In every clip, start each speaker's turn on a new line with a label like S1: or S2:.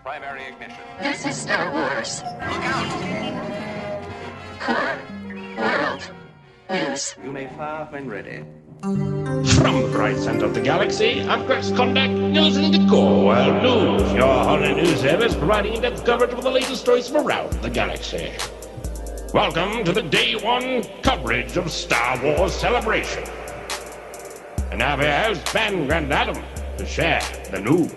S1: primary ignition.
S2: This is Star Wars.
S1: Look out!
S2: Core World News.
S3: You may fire when ready.
S4: From the bright center of the galaxy, Upgrades conduct news in the Core World News, your only news service providing in-depth coverage of the latest stories from around the galaxy. Welcome to the Day 1 coverage of Star Wars Celebration. And now your host, Ben and Adam, to share the news.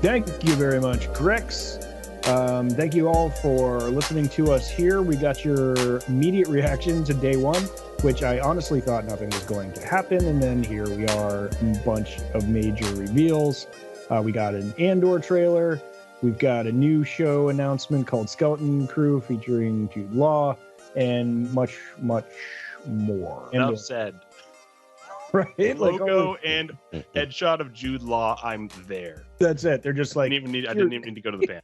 S5: Thank you very much, Grix. Thank you all for listening to us here. We got your immediate reaction to Day 1, which I honestly thought nothing was going to happen. And then here we are, a bunch of major reveals. We got an Andor trailer. We've got a new show announcement called Skeleton Crew featuring Jude Law and much, much more.
S6: Enough said.
S5: Right?
S6: Logo and headshot of Jude Law. I'm there.
S5: That's it. They're just like,
S6: I didn't even need to go to the pan.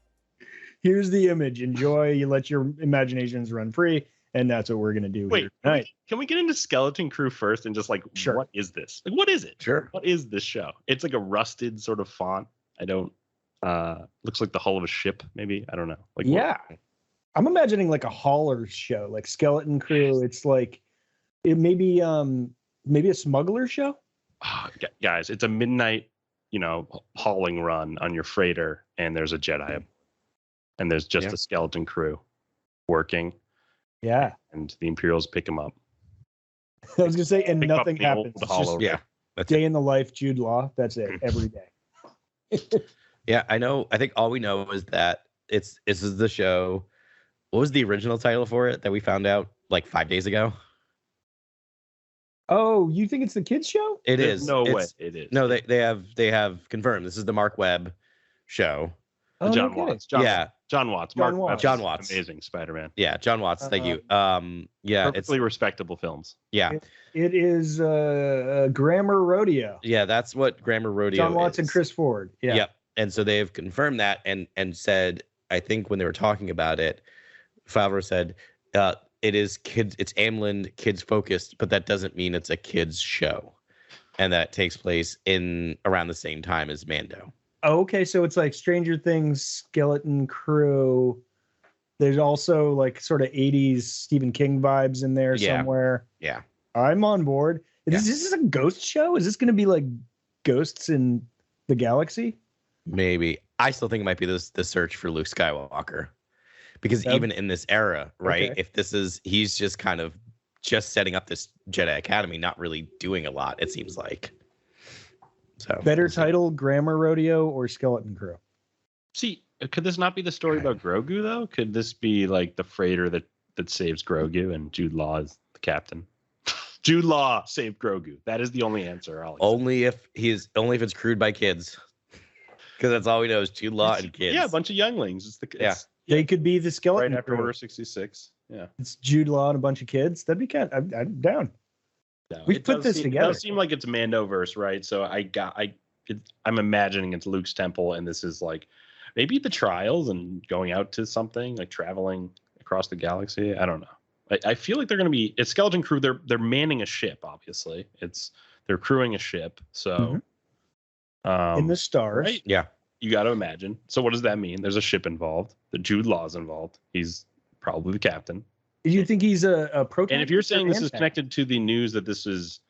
S5: Here's the image. Enjoy. You let your imaginations run free. And that's what we're going to do here tonight.
S6: Can we get into Skeleton Crew first and just like,
S5: Sure.
S6: What is this? Like, what is it?
S3: Sure.
S6: What is this show? It's like a rusted sort of font. I don't, looks like the hull of a ship, maybe. I don't know. Like,
S5: yeah. I'm imagining like a hauler's show, like Skeleton Crew. It's like, it maybe a smuggler show.
S6: Guys, it's a midnight, hauling run on your freighter, and there's a Jedi, and there's just a Skeleton Crew working.
S5: Yeah.
S6: And the Imperials pick him up.
S5: I was gonna say, and
S6: Pick 'em up
S5: nothing
S6: in the old
S5: happens. It's
S6: hollow.
S5: just
S3: Yeah. That's
S5: day in the life, Jude Law. That's it. Every day.
S3: Yeah, I know. I think all we know is that this is the show. What was the original title for it that we found out like 5 days ago?
S5: Oh, you think it's the kids show?
S3: It
S6: There's
S3: is.
S6: no way
S3: It's-
S6: it is.
S3: No, they have confirmed. This is the Mark Webb show.
S5: Oh,
S6: John
S5: okay.
S6: Watts.
S3: Yeah.
S6: John Watts.
S5: John
S6: Mark
S5: Watts.
S6: Webb,
S3: John Watts.
S6: Amazing Spider-Man.
S3: Yeah, John Watts. Thank you. Yeah, it's
S6: Perfectly respectable films.
S3: yeah,
S5: It is Grammar Rodeo.
S3: yeah. That's what Grammar Rodeo.
S5: John Watts and
S3: is.
S5: Chris Ford. Yeah.
S3: Yep. And so they've confirmed that and said, I think when they were talking about it, Favreau said, it is kids, it's Amblin kids focused, but that doesn't mean it's a kids show. And that takes place in around the same time as Mando.
S5: Oh, okay, so it's like Stranger Things, Skeleton Crew. There's also like sort of 80s Stephen King vibes in there somewhere.
S3: Yeah.
S5: I'm on board. Is this a ghost show? Is this going to be like ghosts in the galaxy?
S3: Maybe. I still think it might be the search for Luke Skywalker. Because even in this era, right?
S5: Okay.
S3: If he's just kind of just setting up this Jedi Academy, not really doing a lot, it seems like. So
S5: Better title, Grammar Rodeo or Skeleton Crew?
S6: See, could this not be the story about Grogu, though? Could this be like the freighter that saves Grogu and Jude Law is the captain? Jude Law saved Grogu. That is the only answer. Alex.
S3: Only if it's crewed by kids. Because that's all we know is Jude Law and kids.
S6: Yeah, a bunch of younglings.
S5: They could be the Skeleton
S6: Right after
S5: Crew.
S6: Order 66. Yeah.
S5: It's Jude Law and a bunch of kids. That'd be kind of, I'm down.
S6: No,
S5: We've
S6: it
S5: put
S6: does
S5: this
S6: seem,
S5: together.
S6: It does seem like it's Mandoverse, right? So I'm imagining it's Luke's temple, and this is like maybe the trials and going out to something like traveling across the galaxy. I don't know. I feel like they're going to be. It's Skeleton Crew. They're manning a ship. Obviously, they're crewing a ship. So
S5: In the stars.
S6: right?
S3: Yeah.
S6: You got to imagine. So what does that mean? There's a ship involved. The Jude Law's involved. He's probably the captain.
S5: Do you think he's a pro?
S6: And if you're saying this is connected to the news that this is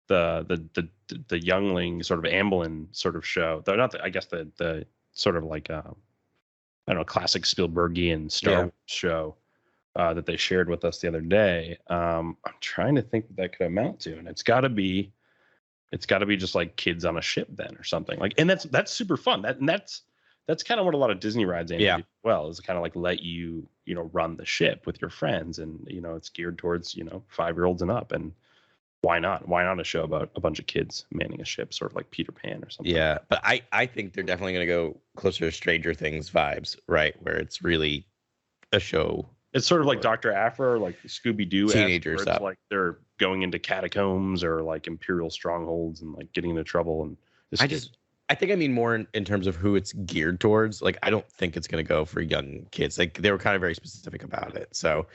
S6: the youngling sort of Amblin sort of show, though not I guess the sort of like I don't know, classic Spielbergian Star Wars show that they shared with us the other day. I'm trying to think what that could amount to, and it's got to be just like kids on a ship then or something like, and that's super fun. That's kind of what a lot of Disney rides aim to do as well, is kind of like let you run the ship with your friends, and it's geared towards 5-year-olds and up, and why not a show about a bunch of kids manning a ship, sort of like Peter Pan or something.
S3: Yeah, but I think they're definitely going to go closer to Stranger Things vibes, right? Where it's really a show.
S6: It's sort of like Dr. Aphra or like Scooby-Doo,
S3: Teenager stuff.
S6: It's like they're going into catacombs or like Imperial strongholds and like getting into trouble. And
S3: I think I mean more in terms of who it's geared towards. Like, I don't think it's going to go for young kids. Like, they were kind of very specific about it. So,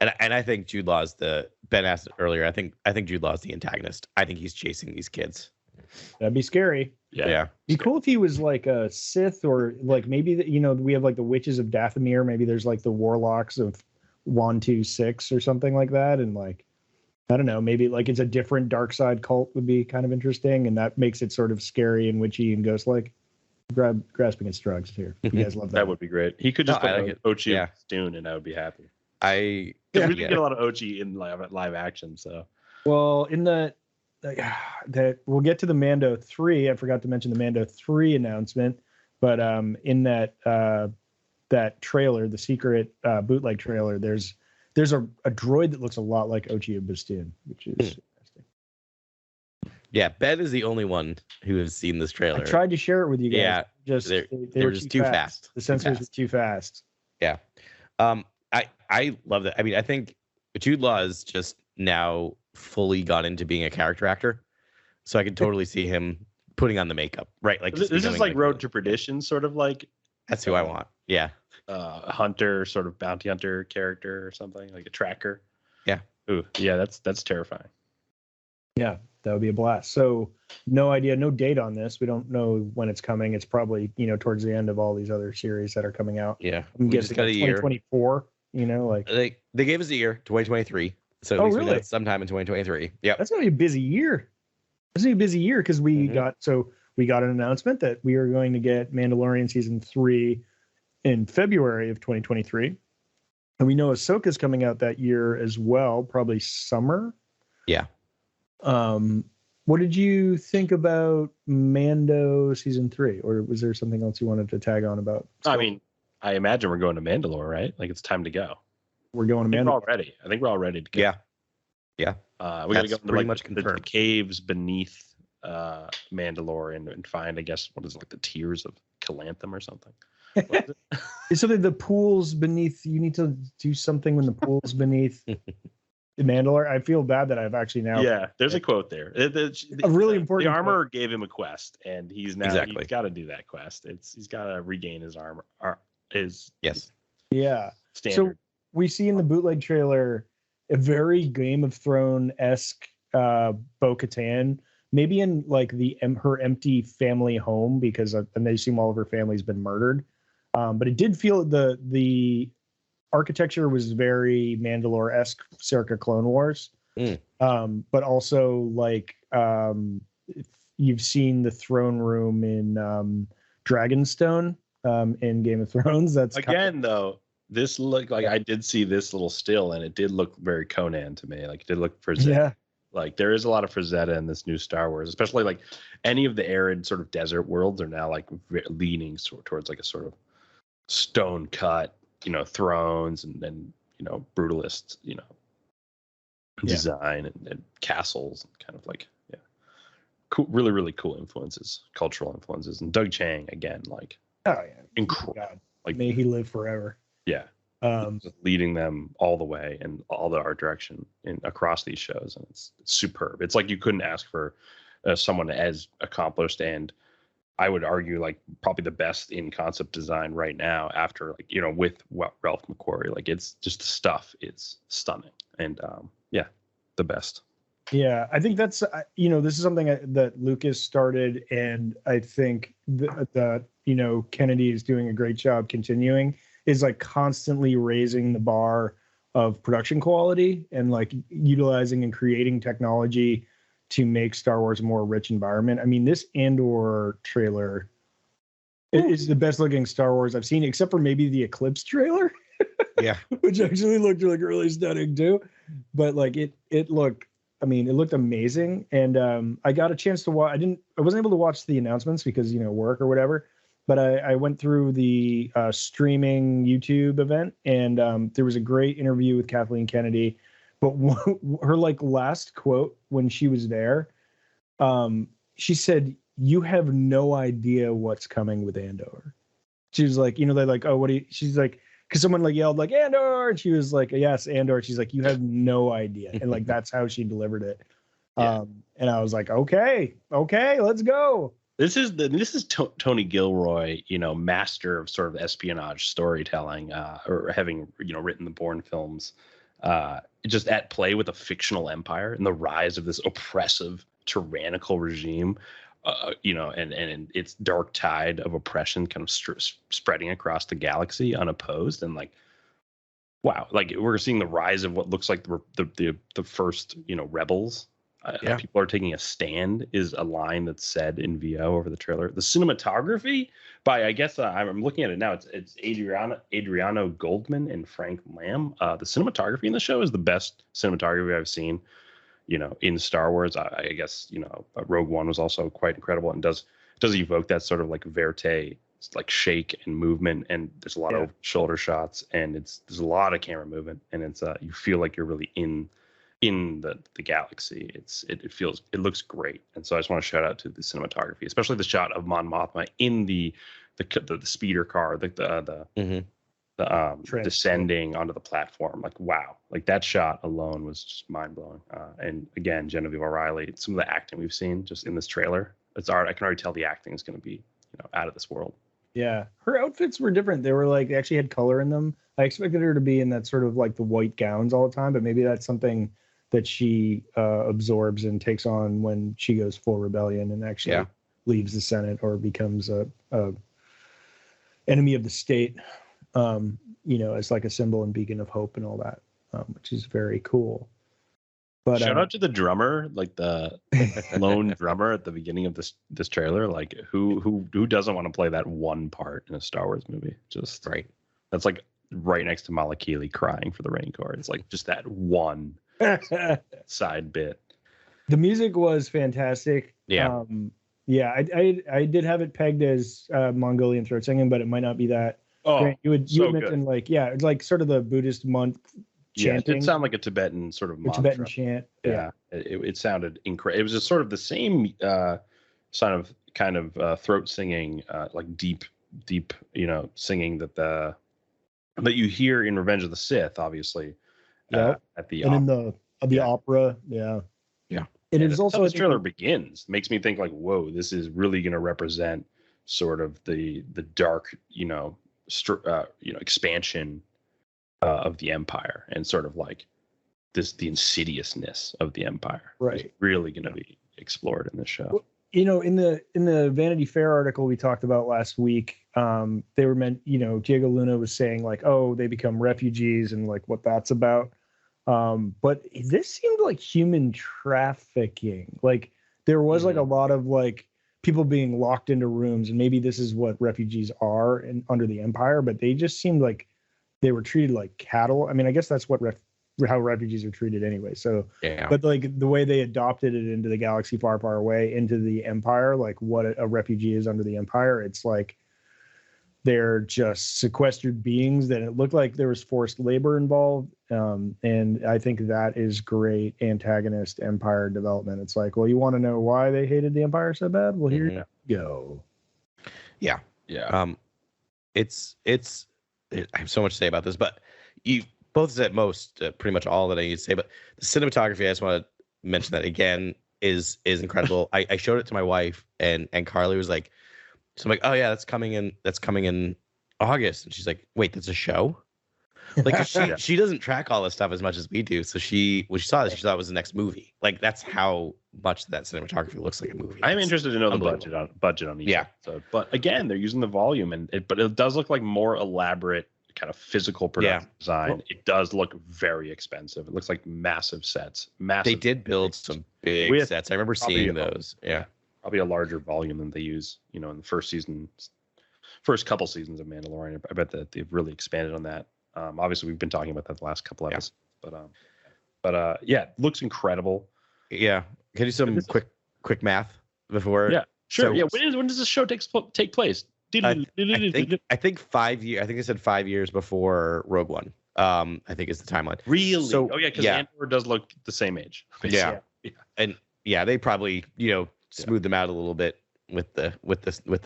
S3: and I think Jude Law is Ben asked it earlier. I think Jude Law is the antagonist. I think he's chasing these kids.
S5: That'd be scary.
S3: Yeah.
S5: Be cool if he was like a Sith, or like maybe we have like the witches of Dathomir. Maybe there's like the warlocks of 126 or something like that, and like I don't know, maybe like it's a different dark side cult would be kind of interesting, and that makes it sort of scary and witchy and ghost like. Grasping at straws here. You guys love that.
S6: That would be great. He could just put Ochi
S3: Yeah.
S6: Dune, and I would be happy.
S3: We
S6: We didn't get a lot of Ochi in live action, so.
S5: Well, in that we'll get to the Mando 3. I forgot to mention the Mando 3 announcement, but in that trailer, the secret bootleg trailer, there's a droid that looks a lot like Ochi of Bastoon, which is interesting.
S3: Yeah, Ben is the only one who has seen this trailer.
S5: I tried to share it with you guys.
S3: Yeah,
S5: they were just too fast. The sensors were too fast.
S3: Yeah. I love that. I mean, I think Jude Law is just now fully gone into being a character actor. So I could totally see him putting on the makeup, right? Like
S6: this is like Road to Perdition, sort of like.
S3: That's who I want. Yeah.
S6: A hunter, sort of bounty hunter character or something, like a tracker.
S3: Yeah.
S6: Ooh, yeah, that's terrifying.
S5: Yeah, that would be a blast. So no idea, no date on this. We don't know when it's coming. It's probably, towards the end of all these other series that are coming out.
S3: Yeah.
S5: I'm guessing 2024, like
S3: they gave us a year, 2023. So at least we know it's sometime in 2023. Yeah.
S5: That's gonna be a busy year. That's gonna be a busy year because we got an announcement that we are going to get Mandalorian season 3 in February of 2023. And we know Ahsoka's coming out that year as well, probably summer.
S3: Yeah.
S5: What did you think about Mando season 3, or was there something else you wanted to tag on about?
S6: I mean, I imagine we're going to Mandalore, right? Like it's time to go.
S5: We're going to Mandalore.
S6: I think we're all ready to go.
S3: Yeah.
S6: We got to go into
S3: pretty
S6: like
S3: much
S6: the caves beneath Mandalore and find, I guess, what is it, like the tears of Calanthum or something.
S5: It's something, the pools beneath. You need to do something when the pools beneath Mandalore. I feel bad that I've actually now.
S6: Yeah, there's a quote there.
S5: A really important.
S6: The armorer
S5: quote.
S6: gave him a quest, and he's got to do that quest. He's got to regain his armor.
S5: Yeah.
S6: Standard.
S5: So we see in the bootleg trailer a very Game of Thrones-esque Bo-Katan, maybe in like her empty family home, because and they assume all of her family's been murdered. But it did feel the architecture was very Mandalore-esque, circa Clone Wars. But also like if you've seen the throne room in Dragonstone in Game of Thrones. That's
S6: though. This looked like, I did see this little still, and it did look very Conan to me. Like it did look Frazetta.
S5: Yeah.
S6: Like there is a lot of Frazetta in this new Star Wars, especially like any of the arid sort of desert worlds are now like leaning towards like a sort of stone cut, thrones and brutalist, design and castles and kind of like, cool, really, really cool influences, cultural influences. And Doug Chang again, like,
S5: oh yeah,
S6: incredible. Like,
S5: may he live forever.
S6: Yeah. Just leading them all the way and all the art direction across these shows, and it's superb. It's like you couldn't ask for someone as accomplished, and I would argue like probably the best in concept design right now. After like with Ralph McQuarrie, like it's just the stuff is stunning, and the best.
S5: Yeah, I think that's this is something that Lucas started, and I think that Kennedy is doing a great job continuing. Is like constantly raising the bar of production quality and like utilizing and creating technology to make Star Wars a more rich environment. I mean, this Andor trailer is the best looking Star Wars I've seen, except for maybe the Eclipse trailer.
S3: Yeah.
S5: Which actually looked like really stunning too. But like it looked amazing. And I got a chance to watch. I wasn't able to watch the announcements because, work or whatever. But I went through the streaming YouTube event, and there was a great interview with Kathleen Kennedy. But her like last quote when she was there, she said, "You have no idea what's coming with Andor." She was like, they're like, "Oh, what do you?" She's like, because someone like yelled like Andor, and she was like, "Yes, Andor." She's like, "You have no idea," and like that's how she delivered it.
S6: Yeah.
S5: And I was like, "Okay, let's go."
S6: This is Tony Gilroy, master of sort of espionage storytelling, or having written the Bourne films, just at play with a fictional empire and the rise of this oppressive, tyrannical regime, and its dark tide of oppression kind of spreading across the galaxy unopposed, and like, wow, like we're seeing the rise of what looks like the first rebels. People are taking a stand is a line that's said in VO over the trailer. The cinematography by, I guess I'm looking at it now. It's Adriano Goldman and Frank Lamb. The cinematography in the show is the best cinematography I've seen, in Star Wars. I guess, Rogue One was also quite incredible and does evoke that sort of like verite, like shake and movement. And there's a lot of shoulder shots, and there's a lot of camera movement, and it's you feel like you're really in the galaxy. It looks great. And so I just want to shout out to the cinematography, especially the shot of Mon Mothma in the speeder car, the descending onto the platform. Like, wow, like that shot alone was just mind blowing. And again, Genevieve O'Reilly, some of the acting we've seen just in this trailer, it's art. I can already tell the acting is going to be, out of this world.
S5: Yeah, her outfits were different. They were like, they actually had color in them. I expected her to be in that sort of like the white gowns all the time, but maybe that's something that she absorbs and takes on when she goes full rebellion and actually leaves the Senate or becomes a enemy of the state, as like a symbol and beacon of hope and all that, which is very cool. But
S6: shout out to the drummer, like the lone drummer at the beginning of this trailer. Like who doesn't want to play that one part in a Star Wars movie? Just right. That's like right next to Malakili crying for the Rancor. It's like just that one side bit.
S5: The music was fantastic.
S3: Yeah.
S5: I did have it pegged as Mongolian throat singing, but it might not be that.
S6: Oh,
S5: Grant, you had mentioned it's like sort of the Buddhist monk chanting.
S6: It sounded like a Tibetan sort of mantra.
S5: Tibetan chant. Yeah.
S6: It sounded incredible. It was just sort of the same kind of throat singing, like deep, singing that you hear in Revenge of the Sith, obviously. At the
S5: and in the opera, yeah. And it is also
S6: this trailer begins, makes me think like, whoa, this is really going to represent sort of the dark, expansion of the Empire, and sort of like the insidiousness of the Empire.
S5: Right,
S6: is really going to be explored in this show.
S5: Well, in the Vanity Fair article we talked about last week, they were Diego Luna was saying like, oh, they become refugees and like what that's about. But this seemed like human trafficking. Like there was like a lot of like people being locked into rooms, and maybe this is what refugees are under the Empire, but they just seemed like they were treated like cattle. I mean, I guess that's what how refugees are treated anyway. So, but like the way they adopted it into the galaxy far, far away into the Empire, like what a refugee is under the Empire, it's like they're just sequestered beings that it looked like there was forced labor involved. And I think that is great antagonist Empire development. It's like, well, you want to know why they hated the Empire so bad? Well, here you go.
S3: Yeah. I have so much to say about this, but you both said pretty much all that I need to say. But the cinematography, I just want to mention that again, is incredible. I showed it to my wife, and Carly was like, so I'm like, oh yeah, that's coming in August, and she's like, wait, that's a show? Like she doesn't track all this stuff as much as we do. So when she saw this, she thought it was the next movie. Like that's how much that cinematography looks like a movie.
S6: I'm interested to know the budget on each episode. But again, they're using the volume, but it does look like more elaborate kind of physical production design. Well, it does look very expensive. It looks like massive sets. They
S3: did build some big sets. I remember seeing those. Yeah.
S6: Probably a larger volume than they use, in the first couple seasons of Mandalorian. I bet that they've really expanded on that. Obviously, we've been talking about that the last couple episodes, but it looks incredible.
S3: Yeah, can you do some quick math before?
S6: Yeah, sure. So, when does this show take place?
S3: I think 5 years. I think I said 5 years before Rogue One. I think is the timeline.
S6: Really? So, because Andor does look the same age.
S3: Yeah. And they probably smooth them out a little bit with the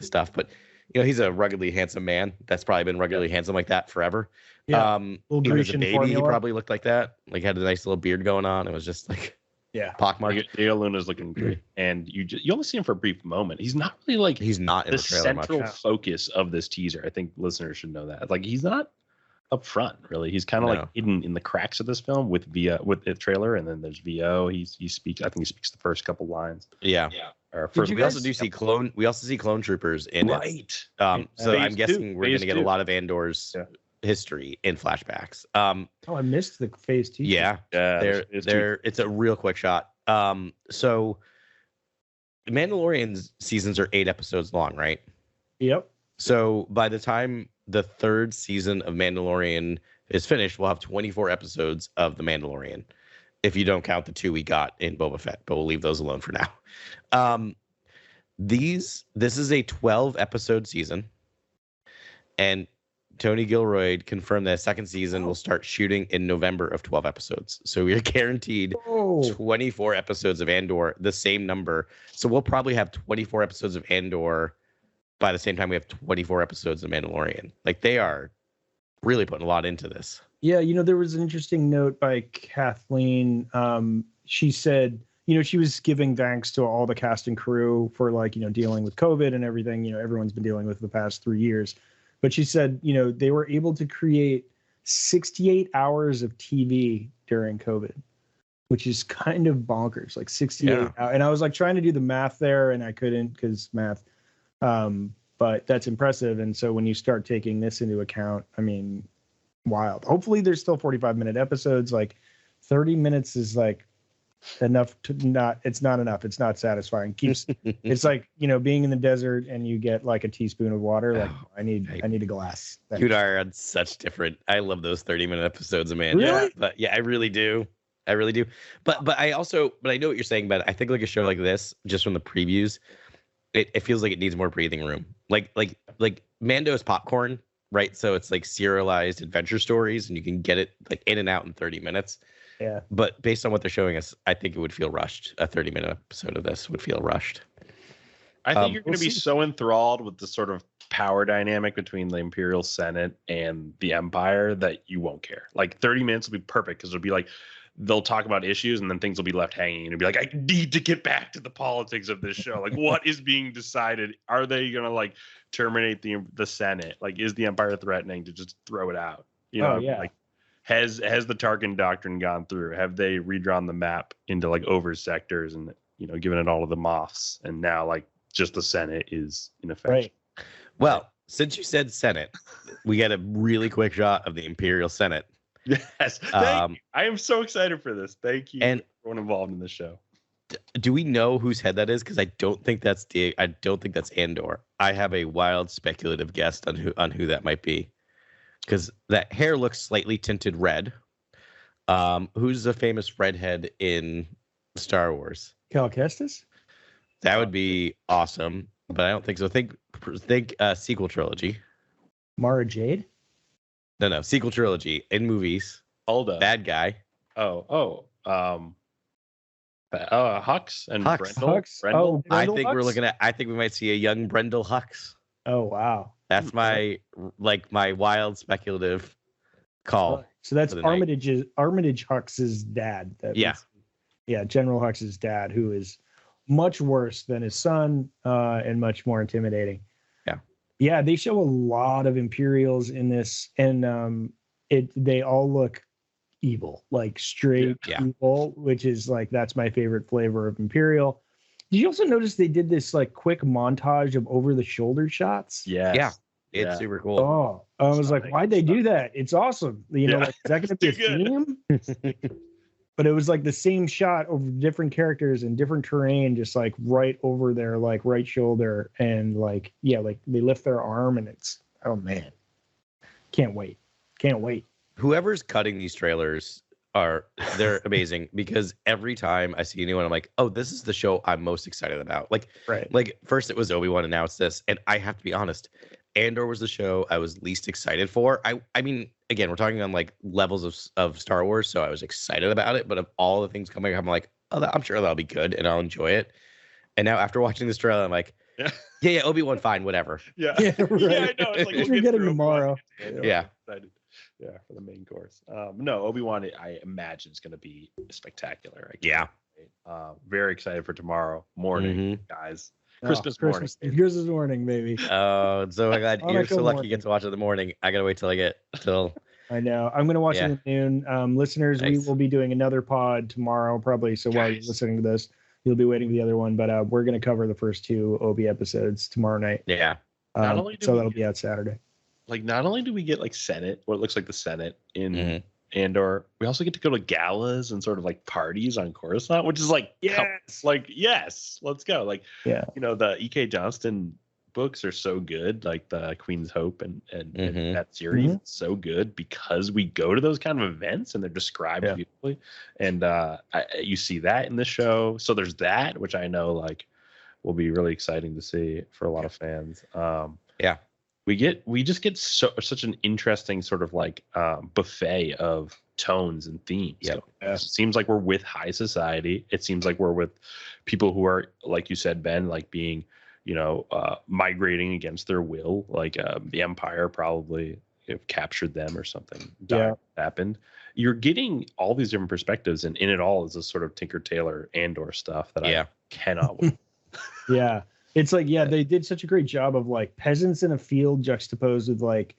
S3: stuff, but he's a ruggedly handsome man that's probably been ruggedly handsome like that forever. Even as a baby formula. He probably looked like that, like had a nice little beard going on. It was just like pockmark.
S6: Diego Luna's looking great, and you only see him for a brief moment. He's not really like
S3: he's not in the
S6: central focus of this teaser. I think listeners should know that. Like he's not up front really. He's kind of like hidden in the cracks of this film with the trailer, and then there's VO. He speaks. I think he speaks the first couple lines.
S3: Yeah.
S6: our
S5: Did
S6: first.
S5: you
S3: We also
S5: guys-
S3: do see clone. We also see clone troopers in it.
S6: Right.
S3: So I'm
S6: Phase
S3: guessing we're going
S6: phase
S3: to get a
S6: two.
S3: lot of Andor's
S6: Yeah.
S3: history in flashbacks.
S5: Oh, I missed the phase 2.
S3: Yeah,
S6: Yeah.
S3: it's a real quick shot. So Mandalorian's seasons are 8 episodes long, right?
S5: Yep.
S3: So by the time the 3rd season of Mandalorian is finished, we'll have 24 episodes of The Mandalorian, if you don't count the 2 we got in Boba Fett, but we'll leave those alone for now. This is a 12 episode season, and Tony Gilroy confirmed that 2nd season will start shooting in November of 12 episodes. So we are guaranteed 24 episodes of Andor, the same number. So we'll probably have 24 episodes of Andor by the same time we have 24 episodes of Mandalorian. Like, they are really putting a lot into this.
S5: Yeah, there was an interesting note by Kathleen. She said, she was giving thanks to all the cast and crew for dealing with COVID and everything, everyone's been dealing with the past 3 years. But she said, they were able to create 68 hours of TV during COVID, which is kind of bonkers, like 68 hours. And I was trying to do the math there and I couldn't because math. But that's impressive. And so when you start taking this into account, I mean, wild. Hopefully there's still 45-minute episodes. 30 minutes is enough to it's not enough. It's not satisfying. It's being in the desert and you get a teaspoon of water. I need a glass.
S3: You and I are on such different. I love those 30-minute episodes, man.
S5: Really?
S3: Yeah, but yeah, I really do. But I know what you're saying, but I think a show like this, just from the previews, it feels like it needs more breathing room. Like Mando's popcorn, right? So it's serialized adventure stories, and you can get it in and out in 30 minutes.
S5: Yeah.
S3: But based on what they're showing us, I think it would feel rushed. A 30-minute episode of this would feel rushed.
S6: I think you're going to
S5: we'll
S6: be
S5: see.
S6: so enthralled with the sort of power dynamic between the Imperial Senate and the Empire that you won't care. 30 minutes will be perfect because it'll be they'll talk about issues and then things will be left hanging. And it'll be I need to get back to the politics of this show. What is being decided? Are they going to terminate the Senate? Is the Empire threatening to just throw it out? Has the Tarkin doctrine gone through? Have they redrawn the map into over sectors and given it all to the Moths? And now just the Senate is in effect.
S5: Right.
S3: Well, since you said Senate, we got a really quick shot of the Imperial Senate.
S6: Yes. Thank you. I am so excited for this. Thank you,
S3: and
S6: everyone involved in the show.
S3: Do we know whose head that is? Because I don't think that's Andor. I have a wild speculative guess on who that might be. Because that hair looks slightly tinted red. Who's the famous redhead in Star Wars?
S5: Cal Kestis?
S3: That would be awesome, but I don't think so. Think sequel trilogy.
S5: Mara Jade?
S3: No, sequel trilogy in movies.
S6: Alda.
S3: Bad guy.
S6: Hux and
S3: Hux.
S6: Brendel.
S5: Hux?
S6: Brendel?
S5: Oh,
S3: I
S5: Brendel
S3: think
S5: Hux?
S3: I think we might see a young Brendel Hux.
S5: Oh, wow.
S3: That's my wild speculative call.
S5: So that's
S3: for the night.
S5: Armitage Hux's dad.
S3: Yeah.
S5: Yeah, General Hux's dad, who is much worse than his son and much more intimidating.
S3: Yeah.
S5: Yeah, they show a lot of Imperials in this, and they all look evil, straight evil, which is that's my favorite flavor of Imperial. Did you also notice they did this quick montage of over-the-shoulder shots?
S6: Yes.
S3: Yeah. It's super cool.
S5: Oh, I was why'd they do that? It's awesome. Is that going to be a theme? But it was the same shot over different characters and different terrain, just right over their right shoulder, and they lift their arm, and it's, oh man, can't wait.
S3: Whoever's cutting these trailers they're amazing, because every time I see a new one, I'm like, oh, this is the show I'm most excited about.
S5: Right.
S3: First it was Obi-Wan, and now it's this. And I have to be honest, Andor was the show I was least excited for. I mean, again, we're talking on levels of Star Wars, so I was excited about it. But of all the things coming up, I'm like, oh, I'm sure that'll be good, and I'll enjoy it. And now after watching this trailer, I'm like, yeah, Obi-Wan, fine, whatever.
S6: Yeah.
S5: Yeah, right.
S6: Yeah, I know. It's
S5: Which we're getting tomorrow.
S3: Yeah.
S6: Excited. Yeah, for the main course. No, Obi-Wan, I imagine is going to be spectacular. Very excited for tomorrow morning, guys. Christmas morning.
S5: Christmas morning, baby.
S3: Oh, so glad you're so lucky
S5: morning.
S3: you get to watch it in the morning. I gotta wait till
S5: I know. I'm going to watch it at noon. Listeners,
S3: Nice.
S5: we will be doing another pod tomorrow, probably. So while you're listening to this, you'll be waiting for the other one. But we're going to cover the first 2 Obi episodes tomorrow night.
S3: Yeah.
S6: Not only do
S5: So
S6: we
S5: that'll
S6: get-
S5: be out Saturday.
S6: Like, not only do we get like Senate, what looks like the Senate in
S3: Mhm.
S6: Andor, we also get to go to galas and sort of like parties on Coruscant, which is like, yes, let's go. Like,
S5: Yeah.
S6: you know, the E.K. Johnston books are so good, like the Queen's Hope and
S3: Mhm.
S6: that series
S5: Mhm.
S6: is so good because we go to those kind of events and they're described
S5: Yeah.
S6: beautifully. And you see that in the show. So there's that, which I know like will be really exciting to see for a lot of fans.
S3: Yeah.
S6: We just get such an interesting sort of like buffet of tones and themes.
S3: Yep.
S6: So it seems like we're with high society. It seems like we're with people who are, like you said, Ben, like being, you know, migrating against their will. Like the Empire probably captured them or something.
S5: Yeah.
S6: Happened. You're getting all these different perspectives, and in it all is this sort of Tinker Tailor Andor stuff that I cannot wait.
S5: Yeah. It's like, yeah, they did such a great job of like peasants in a field juxtaposed with like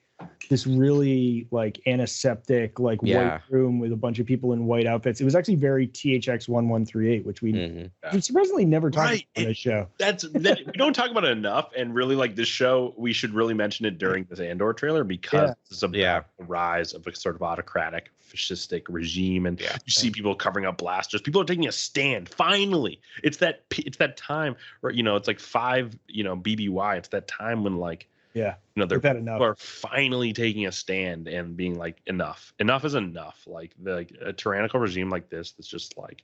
S5: this really like antiseptic, like white room with a bunch of people in white outfits. It was actually very THX 1138, which we surprisingly never talked about on this show.
S6: We don't talk about it enough, and really like this show, we should really mention it during this Andor trailer because it's about the rise of a sort of autocratic, fascistic regime, and you see people covering up blasters. People are taking a stand. Finally, it's that time where, you know, it's like 5, you know, BBY. It's that time when like, you know, people are finally taking a stand and being like, enough is enough. Like a tyrannical regime like this that's just like,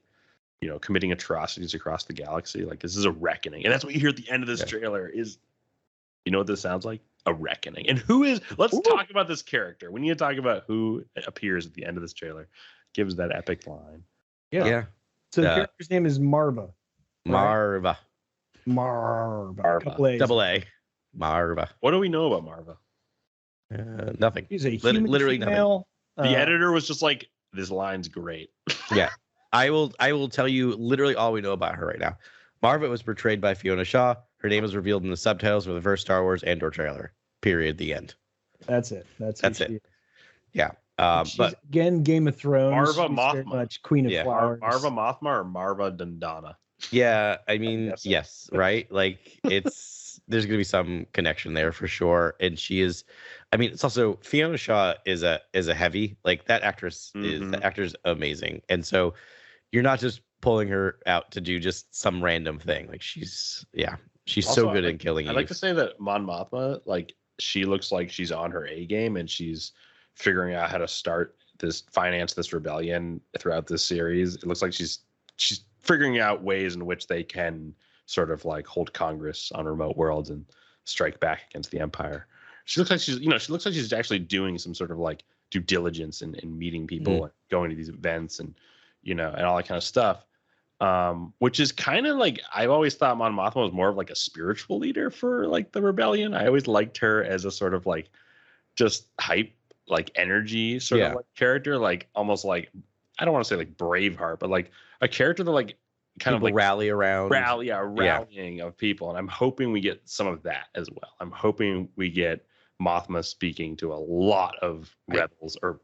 S6: you know, committing atrocities across the galaxy. Like, this is a reckoning, and that's what you hear at the end of this trailer. Is, you know what this sounds like? A reckoning. And let's talk about this character. We need to talk about who appears at the end of this trailer. Gives that epic line.
S5: So the character's name is Marva.
S3: Marva.
S5: Double
S3: A. Marva.
S6: What do we know about Marva?
S3: Nothing.
S5: He's a human
S3: literally
S5: female.
S3: Nothing.
S6: The editor was just like, this line's great.
S3: Yeah. I will tell you literally all we know about her right now. Marva was portrayed by Fiona Shaw. Her name is revealed in the subtitles for the first Star Wars Andor trailer. Period. The end.
S5: That's it. That's it.
S3: Yeah.
S5: But again, Game of Thrones.
S6: Marva Mothma.
S5: Very much Queen of Flowers.
S6: Marva Mothma or Marva Dundana?
S3: Yeah, I mean, yes, right? Like there's gonna be some connection there for sure. And she is, I mean, it's also Fiona Shaw is a heavy, like that actress is amazing. And so you're not just pulling her out to do just some random thing. Like she's also, so good in killing Eve.
S6: I'd like to say that Mon Mothma, like, she looks like she's on her A game and she's figuring out how to finance this rebellion throughout this series. It looks like she's figuring out ways in which they can sort of like hold Congress on remote worlds and strike back against the Empire. She looks like she's actually doing some sort of like due diligence and meeting people and going to these events and, you know, and all that kind of stuff. Which is kind of like, I've always thought Mon Mothma was more of like a spiritual leader for like the rebellion. I always liked her as a sort of like just hype, like energy sort of like character, like almost like, I don't want to say like Braveheart, but like a character that like kind of like rallying of people. And I'm hoping we get some of that as well. I'm hoping we get Mothma speaking to a lot of rebels, or,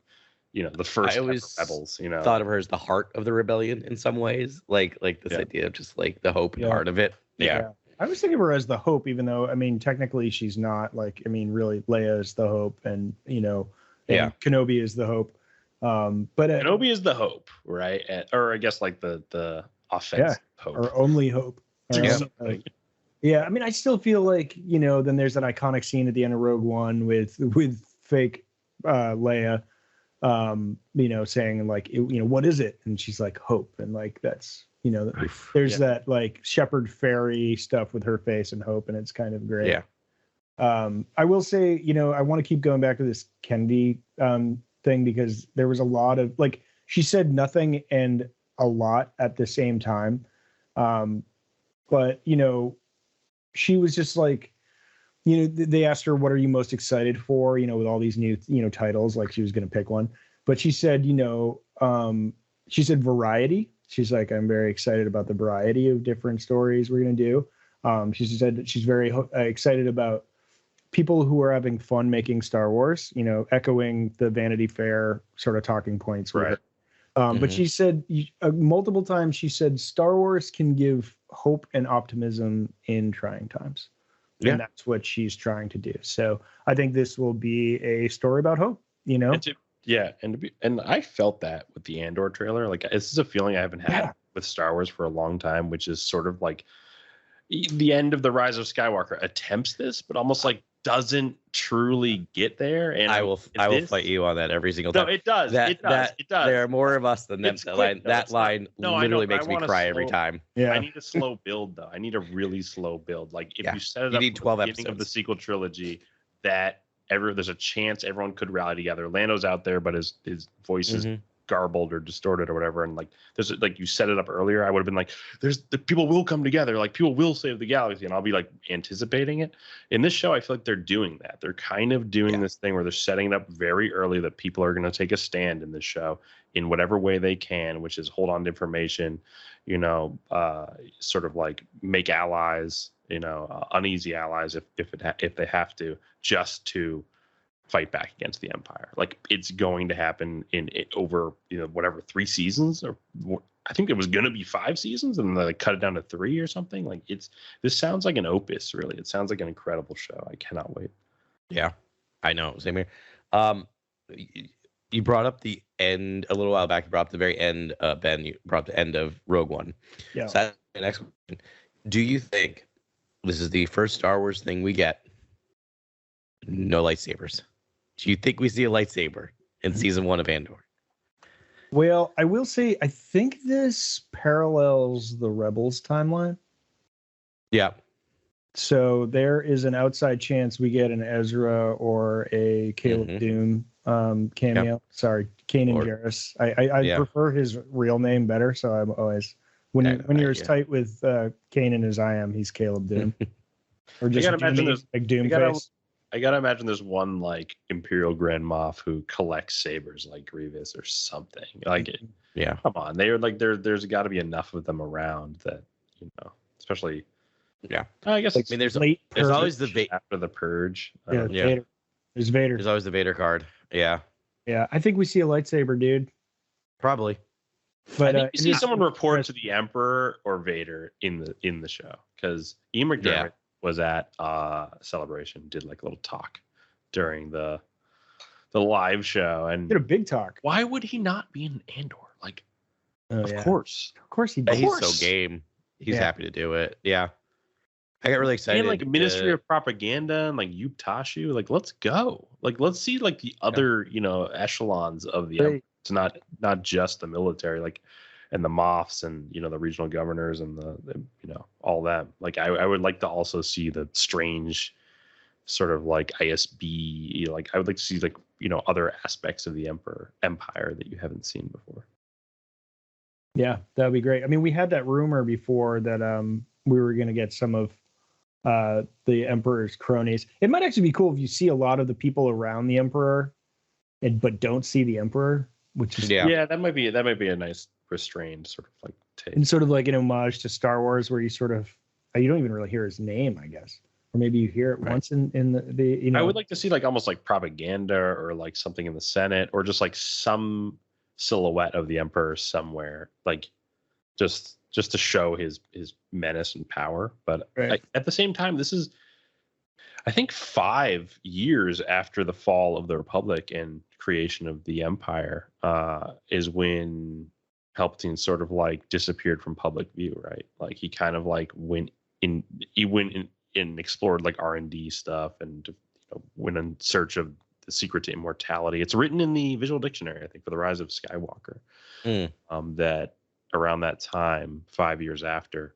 S6: you know, the first rebels, you know.
S3: Thought of her as the heart of the rebellion in some ways, like this idea of just like the hope and heart of it. Yeah.
S5: I was thinking of her as the hope, even though, I mean, technically she's not. Like, I mean, really, Leia is the hope, and, you know, Kenobi is the hope. But
S6: Kenobi is the hope, right? Or I guess like the offensive hope,
S5: or only hope. Yeah, I mean, I still feel like, you know, then there's that iconic scene at the end of Rogue One with fake Leia, you know, saying like, you know, what is it? And she's like, hope, and like that's, you know, there's that like Shepherd Fairy stuff with her face and hope, and it's kind of great.
S3: Yeah.
S5: I will say, you know, I want to keep going back to this Kendi thing, because there was a lot of, like, she said nothing and a lot at the same time. But, you know, she was just like, you know, they asked her, what are you most excited for, you know, with all these new, you know, titles, like she was going to pick one. But she said, you know, she said variety. She's like, I'm very excited about the variety of different stories we're going to do. She said that she's very excited about people who are having fun making Star Wars, you know, echoing the Vanity Fair sort of talking points. Right. But she said multiple times, she said Star Wars can give hope and optimism in trying times.
S3: Yeah.
S5: And that's what she's trying to do. So I think this will be a story about hope, you know?
S6: And I felt that with the Andor trailer. Like, this is a feeling I haven't had with Star Wars for a long time, which is sort of like the end of the Rise of Skywalker attempts this, but almost like doesn't truly get there. And
S3: I will fight you on that every single time.
S6: No, it does. It does.
S3: There are more of us than them. That line literally makes me cry every time.
S5: Yeah.
S6: I need a slow build though. I need a really slow build. Like if you set it up
S3: need
S6: at
S3: 12
S6: the beginning of the sequel trilogy, that there's a chance everyone could rally together. Lando's out there, but his voice is garbled or distorted or whatever, and like there's like you set it up earlier, I would have been like, the people will come together, like people will save the galaxy, and I'll be like anticipating it. In this show, I feel like they're doing that. They're kind of doing this thing where they're setting it up very early that people are going to take a stand in this show in whatever way they can, which is hold on to information, you know, sort of like make allies, you know, uneasy allies if they have to, just to fight back against the Empire. Like it's going to happen in over, you know, whatever, 3 seasons, or I think it was going to be 5 seasons and they cut it down to 3 or something. Like this sounds like an opus, really. It sounds like an incredible show. I cannot wait.
S3: Yeah, I know. Same here. You brought up the end a little while back. You brought up the very end, Ben. You brought up the end of Rogue One. Yeah. So that's the next question. Do you think this is the first Star Wars thing we get? No lightsabers. Do you think we see a lightsaber in season 1 of Andor?
S5: Well, I will say, I think this parallels the Rebels timeline.
S3: Yeah.
S5: So there is an outside chance we get an Ezra or a Caleb Doom cameo. Yep. Sorry, Kanan Jarrus. I prefer his real name better, so I'm always when you're as tight with Kanan as I am, he's Caleb Doom. Or just like Doom face.
S6: I gotta imagine there's one like Imperial Grand Moff who collects sabers like Grievous or something. Like, come on, they're like there's got to be enough of them around that, you know, especially. Yeah, I guess.
S3: Like, I mean, there's always the
S6: after the purge.
S5: Vader. There's Vader.
S3: There's always the Vader card. Yeah.
S5: Yeah, I think we see a lightsaber, dude.
S3: Probably.
S6: But you see someone report to the Emperor or Vader in the show, because Ian McDermott was at Celebration, did like a little talk during the live show, and
S5: did a big talk.
S6: Why would he not be in Andor? Like, of course
S5: he does.
S3: He's so game. He's happy to do it. Yeah, I got really excited.
S6: And like Ministry of Propaganda and like Yuktashu, like let's go. Like let's see like the other echelons of the Empire. It's not just the military, like, and the Moffs and the regional governors and the all them. Like I would like to also see the strange sort of like ISB. Like I would like to see like other aspects of the empire that you haven't seen before.
S5: Yeah, that would be great. I mean, we had that rumor before that we were going to get some of the Emperor's cronies. It might actually be cool if you see a lot of the people around the Emperor, but don't see the Emperor. Which is
S6: that might be a nice restrained sort of like take,
S5: and sort of like an homage to Star Wars, where you sort of you don't even really hear his name, I guess, or maybe you hear it once in the
S6: I would like to see like almost like propaganda or like something in the Senate, or just like some silhouette of the Emperor somewhere, like just to show his menace and power. But at the same time, this is, I think, 5 years after the fall of the Republic and creation of the Empire, is when Palpatine sort of like disappeared from public view, right? Like he kind of like went in and explored like R&D stuff, and went in search of the secret to immortality. It's written in the Visual Dictionary, I think, for the Rise of Skywalker. That around that time, 5 years after,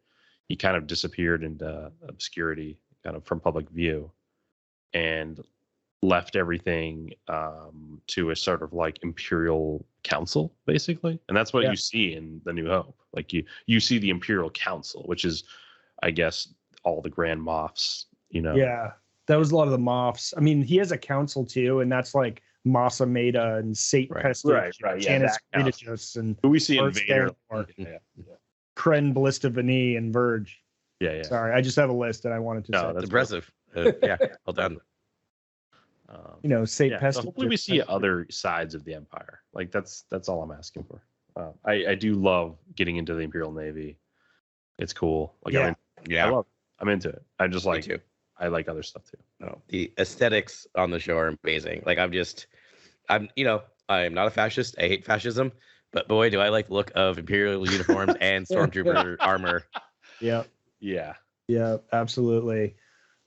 S6: he kind of disappeared into obscurity, kind of from public view, and left everything to a sort of like Imperial Council, basically. And that's what you see in The New Hope. Like you see the Imperial Council, which is, I guess, all the Grand Moffs,
S5: Yeah, that was a lot of the Moffs. I mean, he has a council too, and that's like Masa Meda and Sate Pestage, Janice Creeditus, and
S6: who we see in Vader.
S5: Kren Ballista Vani and Verge.
S6: Yeah.
S5: Sorry, I just have a list and I wanted to say.
S3: That's impressive. Well done.
S5: Sate Pestage.
S6: So hopefully we see other sides of the Empire. Like that's all I'm asking for. I do love getting into the Imperial Navy. It's cool. Like I'm into it. I'm just like
S3: too.
S6: I like other stuff too.
S3: No, the aesthetics on the show are amazing. Like I'm I am not a fascist. I hate fascism, but boy, do I like the look of Imperial uniforms and stormtrooper armor.
S5: Yeah.
S6: Yeah.
S5: Yeah, absolutely.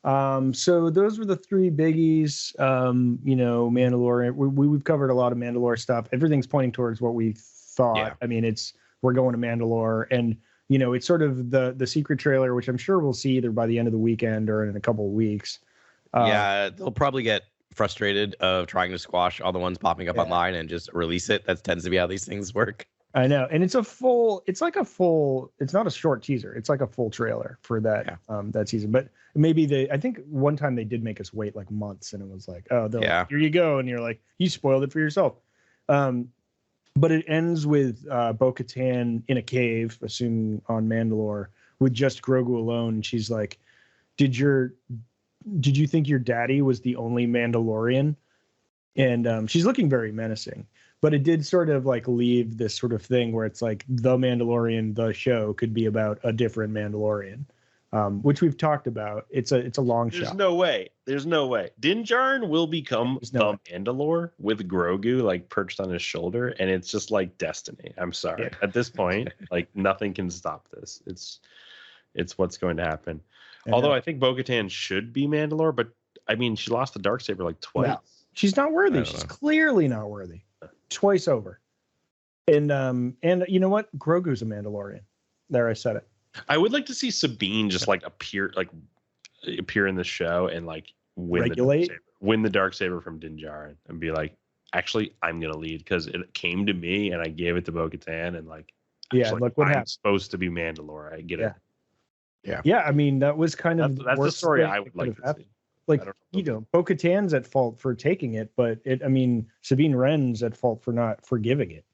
S5: So those were the three biggies. Mandalorian. We've covered a lot of Mandalore stuff. Everything's pointing towards what we thought.
S3: Yeah.
S5: I mean, we're going to Mandalore, and it's sort of the secret trailer, which I'm sure we'll see either by the end of the weekend or in a couple of weeks.
S3: Yeah, they'll probably get frustrated of trying to squash all the ones popping up online and just release it. That tends to be how these things work.
S5: I know. And it's not a short teaser. It's like a full trailer for that, that season. But maybe I think one time they did make us wait like months, and it was like, oh, like, here you go. And you're like, you spoiled it for yourself. But it ends with Bo-Katan in a cave, assuming on Mandalore, with just Grogu alone. And she's like, did you think your daddy was the only Mandalorian? And she's looking very menacing, but it did sort of like leave this sort of thing where it's like the Mandalorian, the show could be about a different Mandalorian, which we've talked about. It's a long shot.
S6: There's no way. Din Djarin will become the Mandalore with Grogu like perched on his shoulder, and it's just like destiny. I'm sorry.
S5: Yeah.
S6: At this point, like nothing can stop this. It's what's going to happen. Although I think Bo-Katan should be Mandalore, but I mean, she lost the Darksaber like twice.
S5: No, she's not worthy. She's clearly not worthy. Twice over. And you know what? Grogu's a Mandalorian. There, I said it.
S6: I would like to see Sabine just like appear in the show and like win the Darksaber from Din Djarin and be like, actually, I'm gonna lead because it came to me and I gave it to Bo-Katan and like,
S5: look what happened.
S6: I'm supposed to be Mandalore. I get it.
S5: Yeah, I mean, that was kind of
S6: that's the story I would like to see.
S5: Like, Bo-Katan's at fault for taking it, but Sabine Wren's at fault for not forgiving it.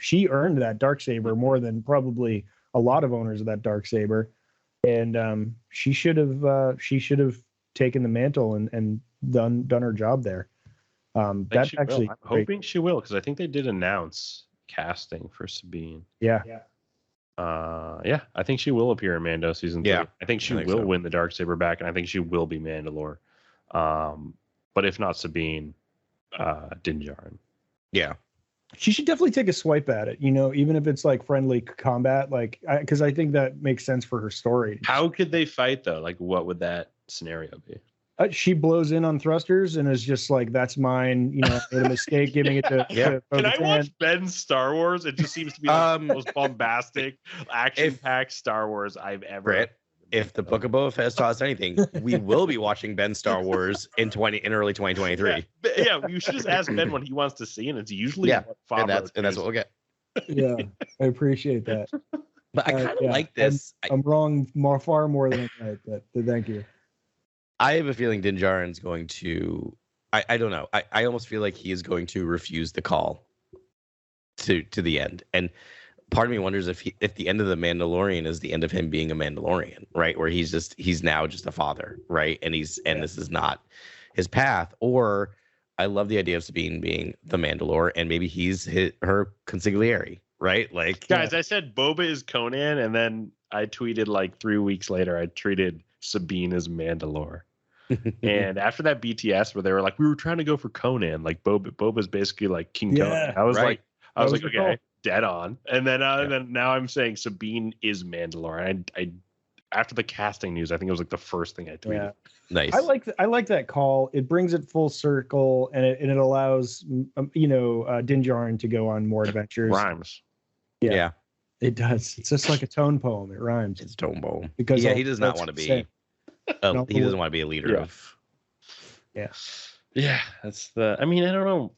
S5: She earned that Darksaber more than probably a lot of owners of that Darksaber, and she should have taken the mantle and done her job there. I'm
S6: hoping she will, because I think they did announce casting for Sabine.
S5: Yeah.
S6: I think she will appear in Mando season 3. I think she will win the Darksaber back, and I think she will be Mandalore. But if not Sabine, Din Djarin.
S3: Yeah.
S5: She should definitely take a swipe at it, even if it's like friendly combat, because I think that makes sense for her story.
S6: How could they fight though? Like, what would that scenario be?
S5: She blows in on thrusters and is just like, that's mine. I made a mistake giving it to.
S6: Can I watch Ben's Star Wars? It just seems to be the most bombastic, action-packed Star Wars I've ever.
S3: Brett, if the Book of Boba Fett has taught us anything, we will be watching Ben's Star Wars in early 2023.
S6: Yeah, you should just ask Ben what he wants to see, and it's usually what Favreau
S3: and that's what we'll get.
S5: Yeah, I appreciate that.
S3: But I kind of like this.
S5: I'm wrong far more than I'm right, but thank you.
S3: I have a feeling Din Djarin's going to. I don't know. I almost feel like he is going to refuse the call to the end, and part of me wonders if the end of the Mandalorian is the end of him being a Mandalorian, right? Where he's now just a father, right? And this is not his path. Or I love the idea of Sabine being the Mandalore, and maybe he's her consigliere, right? Like,
S6: guys, I said Boba is Conan, and then I tweeted like 3 weeks later, I treated Sabine as Mandalore. And after that BTS where they were like, we were trying to go for Conan, like Boba's basically like King Conan. I was like, okay, dead on. And then then now I'm saying Sabine is Mandalore. And I after the casting news, I think it was like the first thing I tweeted.
S5: Yeah.
S3: Nice.
S5: I like that call. It brings it full circle, and it allows Din Djarin to go on more adventures.
S6: Rhymes.
S3: Yeah.
S5: It does. It's just like a tone poem. It rhymes.
S3: It's a tone poem.
S5: Because
S3: he does not want to be. He doesn't want to be a leader of.
S6: Yeah, that's the. I mean, I don't know.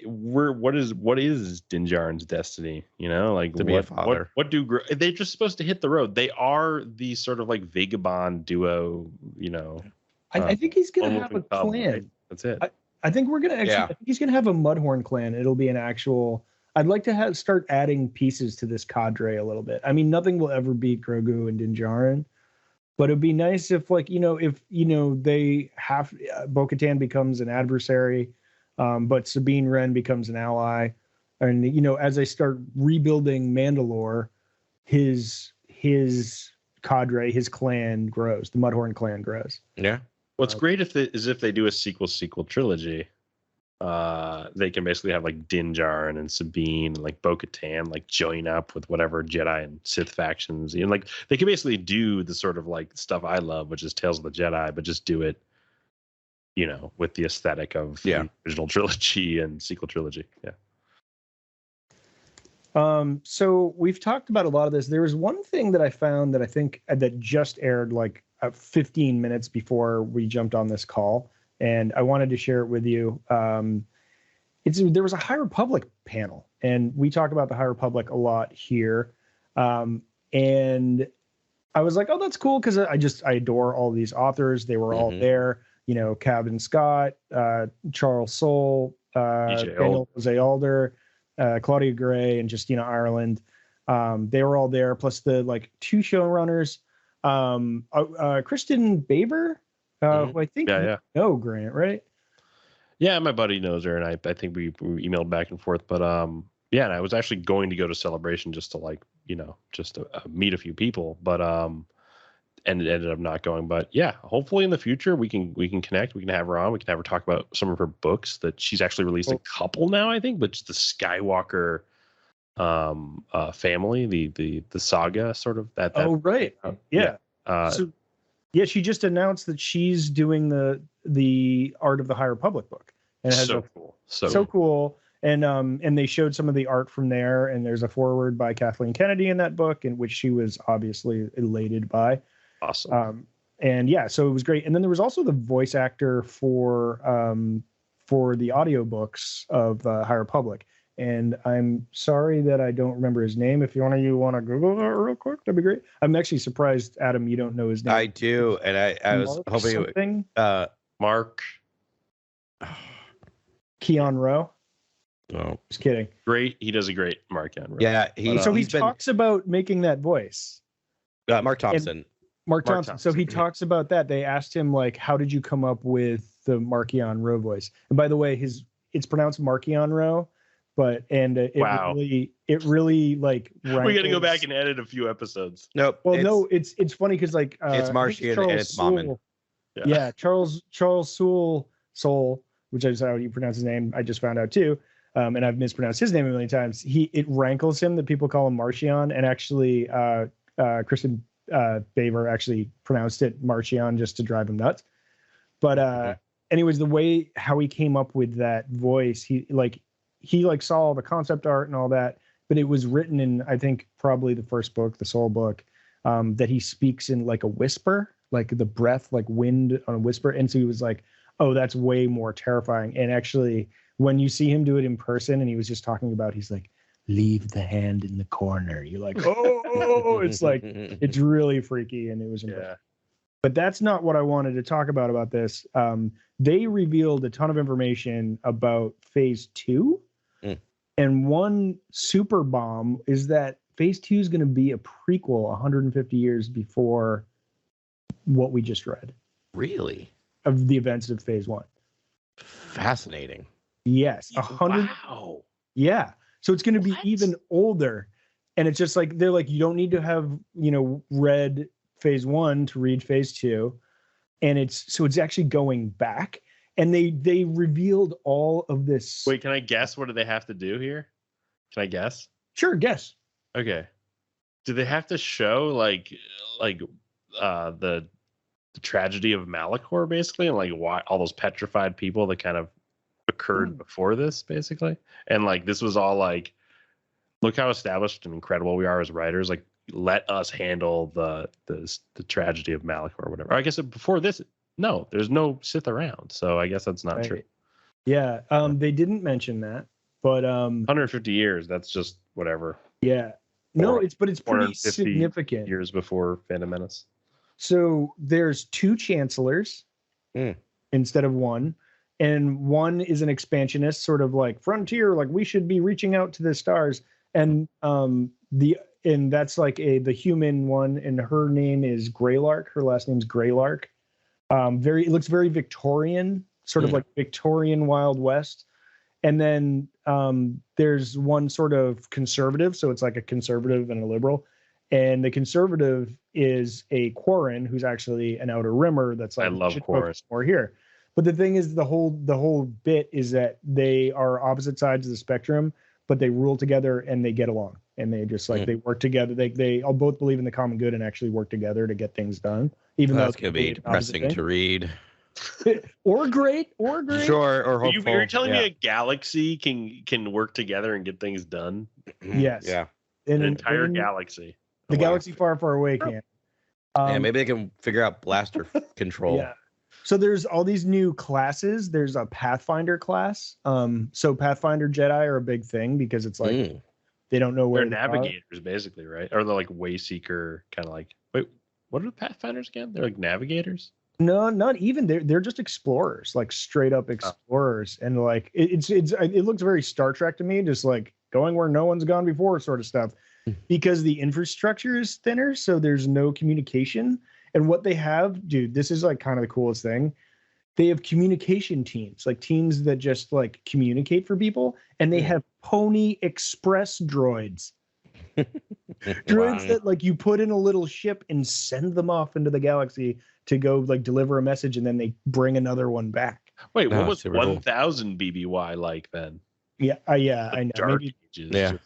S6: What is Din Djarin's destiny? Like
S3: to be a father.
S6: What do they're just supposed to hit the road? They are the sort of like vagabond duo.
S5: I think he's gonna have a clan.
S6: Right? That's it.
S5: I think we're gonna actually. I think he's gonna have a Mudhorn clan. It'll be an actual. I'd like to start adding pieces to this cadre a little bit. I mean, nothing will ever beat Grogu and Din Djarin. But it'd be nice if, they have Bo-Katan becomes an adversary, but Sabine Wren becomes an ally. And as they start rebuilding Mandalore, his cadre, his clan grows. The Mudhorn clan grows.
S3: Yeah.
S6: What's great if they do a sequel trilogy. They can basically have like Din Djarin and Sabine and like Bo-Katan like join up with whatever Jedi and Sith factions. Like they can basically do the sort of like stuff I love, which is Tales of the Jedi, but just do it, with the aesthetic of the original trilogy and sequel trilogy. Yeah.
S5: So we've talked about a lot of this. There was one thing that I found that I think that just aired like 15 minutes before we jumped on this call, and I wanted to share it with you. There was a High Republic panel, and we talk about the High Republic a lot here. And I was like, oh, that's cool, because I adore all these authors. They were all there. Cabin Scott, Charles Soule, Daniel Jose Alder, Claudia Gray, and just Ireland. They were all there, plus the like two showrunners, Kristen Baver, who I think you know Grant, right?
S6: Yeah, my buddy knows her, and I think we emailed back and forth. But and I was actually going to go to Celebration just to like just to meet a few people, but and it ended up not going. But yeah, hopefully in the future we can connect. We can have her on. We can have her talk about some of her books that she's actually released a couple now, I think, but it's the Skywalker family, the saga sort of that.
S5: Oh right, she just announced that she's doing the Art of the High Republic book, and it has so cool. And they showed some of the art from there, and there's a foreword by Kathleen Kennedy in that book, in which she was obviously elated by.
S6: Awesome.
S5: And yeah, so it was great. And then there was also the voice actor for the audiobooks of High Republic. And I'm sorry that I don't remember his name. If you want to Google that real quick, that'd be great. I'm actually surprised, Adam, you don't know his name.
S3: I do, and I was hoping
S6: Mark
S5: Keon Rowe.
S3: Oh,
S5: just kidding.
S6: Great, he does a great Mark Keon Rowe.
S3: Yeah,
S5: he talks about making that voice.
S3: Mark Thompson.
S5: Mark Thompson. So he talks about that. They asked him like, how did you come up with the Markion Rowe voice? And by the way, it's pronounced Markion Rowe, it really like
S6: we got to go back and edit a few episodes.
S3: Nope.
S5: Well, it's funny because like
S3: it's Martian and it's Mammon.
S5: Yeah, Charles Soule, which is how you pronounce his name. I just found out too. And I've mispronounced his name a million times. It rankles him that people call him Martian, and actually Kristen Baver actually pronounced it Martian just to drive him nuts. But anyways, the way how he came up with that voice, he saw all the concept art and all that, but it was written in, I think, probably the first book, the Soul book, that he speaks in like a whisper, like the breath, like wind on a whisper. And so he was like, oh, that's way more terrifying. And actually, when you see him do it in person, and he was just talking about, he's like, leave the hand in the corner. You're like, oh, it's like, it's really freaky. And it was impressive. But that's not what I wanted to talk about this. They revealed a ton of information about phase 2. And one super bomb is that phase 2 is going to be a prequel 150 years before what we just read.
S3: Really?
S5: Of the events of phase 1.
S3: Fascinating.
S5: Yes. 100.
S6: Wow.
S5: Yeah. So it's going to be even older. And it's just like, they're like, you don't need to have, read phase 1 to read phase 2. And it's actually going back. And they revealed all of this.
S6: Wait, can I guess? What do they have to do here? Can I guess?
S5: Sure, guess.
S6: Okay. Do they have to show like the tragedy of Malachor, basically, and like why all those petrified people that kind of occurred before this, basically? And like this was all like, look how established and incredible we are as writers. Like, let us handle the tragedy of Malachor or whatever. I guess before this, no, there's no Sith around, so I guess that's not true.
S5: Yeah, they didn't mention that, but
S6: 150 years, that's just whatever.
S5: Yeah, no, it's pretty significant.
S6: Years before Phantom Menace.
S5: So there's 2 chancellors instead of 1, and 1 is an expansionist, sort of like frontier, like we should be reaching out to the stars, and that's like the human one, and her name is Greylark. Her last name's Greylark. It looks very Victorian, sort of like Victorian Wild West. And then there's one sort of conservative, so it's like a conservative and a liberal. And the conservative is a Quarren who's actually an Outer Rimmer. That's like,
S6: I love
S5: should
S6: Quarren.
S5: focus more here. But the thing is, the whole bit is that they are opposite sides of the spectrum, but they rule together and they get along, and they just like they work together. They all both believe in the common good and actually work together to get things done. Even though
S3: That's gonna be depressing to read.
S5: or great.
S3: Sure, or hopeful.
S6: You're telling
S3: yeah.
S6: me a galaxy can work together and get things done?
S5: Yes.
S3: Yeah.
S6: An entire galaxy.
S5: The galaxy far, far away can.
S3: Yeah, maybe they can figure out blaster control.
S5: Yeah. So there's all these new classes. There's a Pathfinder class. So Pathfinder Jedi are a big thing because it's like they don't know where
S6: they're navigators, basically, right? Or they're like Wayseeker, kind of like. Wait, what are the Pathfinders again? They're like navigators.
S5: No, not even. They're just explorers, like straight up explorers, and like it looks very Star Trek to me, just like going where no one's gone before, sort of stuff. Because the infrastructure is thinner, so there's no communication. And what they have, dude, this is like kind of the coolest thing. They have communication teams, like teams that just like communicate for people, and they have Pony Express droids. Droids that like you put in a little ship and send them off into the galaxy to go like deliver a message, and then they bring another one back.
S6: Wait, what was 1000 BBY like then?
S5: Yeah, I know.
S6: Dark
S5: Maybe,
S6: Ages.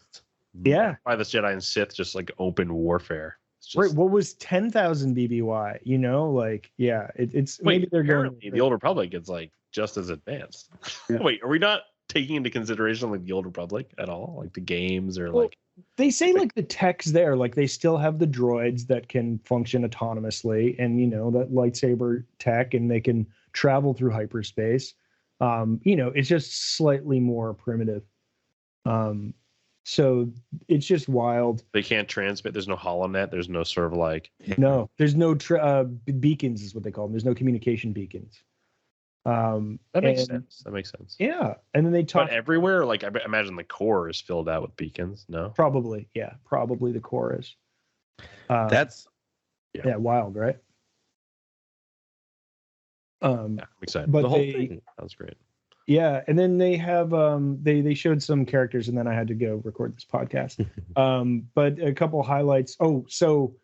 S5: Yeah.
S6: By the Jedi and Sith, just like open warfare.
S5: Right. What was 10,000 BBY? You know, like, yeah, it's maybe they're going.
S6: The Old Republic is like just as advanced.
S5: Yeah.
S6: Wait, are we not taking into consideration like the Old Republic at all? Like the games or like.
S5: They say like the tech's there, like they still have the droids that can function autonomously, and you know that lightsaber tech, and they can travel through hyperspace. You know, it's just slightly more primitive. So it's just wild.
S6: They can't transmit. There's no holonet. There's no sort of like.
S5: No, there's no beacons, is what they call them. There's no communication beacons.
S6: That makes sense. That makes sense.
S5: Yeah, and then they talk.
S6: But everywhere, like I imagine the core is filled out with beacons. No,
S5: probably, yeah, probably the core is.
S3: That's
S5: wild, right?
S6: I'm excited.
S5: But
S6: the whole thing sounds great.
S5: Yeah, and then they have they showed some characters, and then I had to go record this podcast. But a couple highlights. Oh, so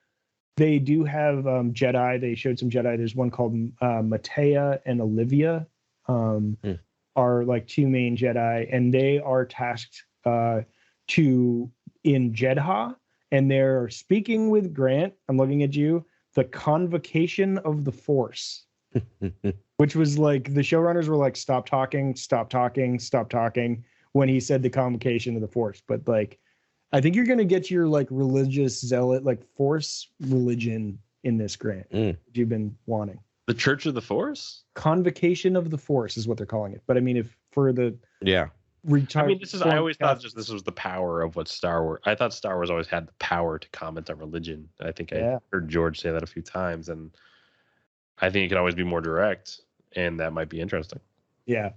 S5: they do have Jedi. They showed some Jedi. There's one called Matea and Olivia, are like two main Jedi, and they are tasked to in Jedha, and they're speaking with Grant. I'm looking at you. The Convocation of the Force. Which was like the showrunners were like, stop talking when he said the convocation of the Force. But like, I think you're gonna get your like religious zealot, like Force religion in this, Grant. That you've been wanting.
S6: The Church of the Force?
S5: Convocation of the Force is what they're calling it. But I mean, if for the
S6: I mean, I always thought just this was the power of what Star Wars. I thought Star Wars always had the power to comment on religion. I think I heard George say that a few times, and I think it could always be more direct, and that might be interesting. Yeah.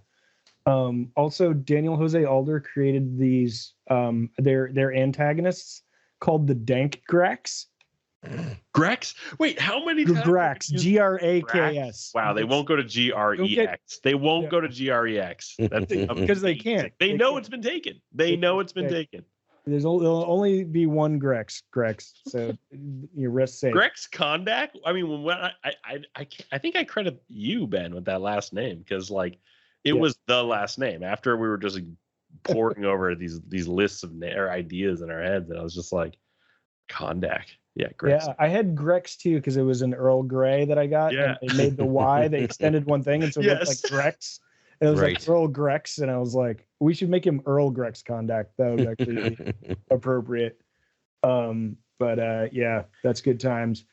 S5: Also, Daniel Jose Alder created these their antagonists called the Dank Graks.
S6: Graks? Wait, how many times?
S5: Graks, Graks.
S6: Wow, they won't go to GREX. They won't go to GREX. That's
S5: because they can't.
S6: They know it's been taken. They know it's been taken.
S5: There'll only be one Grex, so your rest safe.
S6: Grex Kondak? I mean, when I think I credit you, Ben, with that last name, because like it was the last name. After we were just like, pouring over these lists of ideas in our heads, and I was just like, Kondak. Yeah, Grex.
S5: Yeah, I had Grex too because it was an Earl Grey that I got.
S6: Yeah.
S5: And they made the Y. They extended one thing, and so it looked like Grex. And it was like Earl Grex, and I was like, we should make him Earl Grex Kondak. That would actually be appropriate. Yeah, that's good times.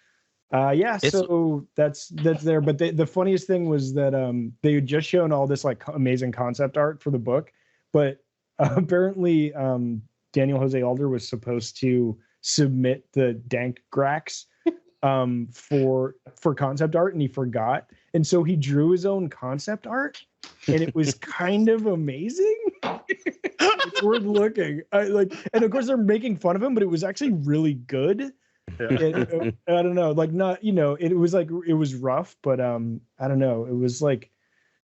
S5: So that's there. But the funniest thing was that they had just shown all this like amazing concept art for the book, but apparently Daniel Jose Alder was supposed to submit the Dank Grax for concept art, and he forgot, and so he drew his own concept art, and it was kind of amazing. It's worth looking. And of course they're making fun of him, but it was actually really good. I don't know, like not, it was like it was rough, but I don't know, it was like,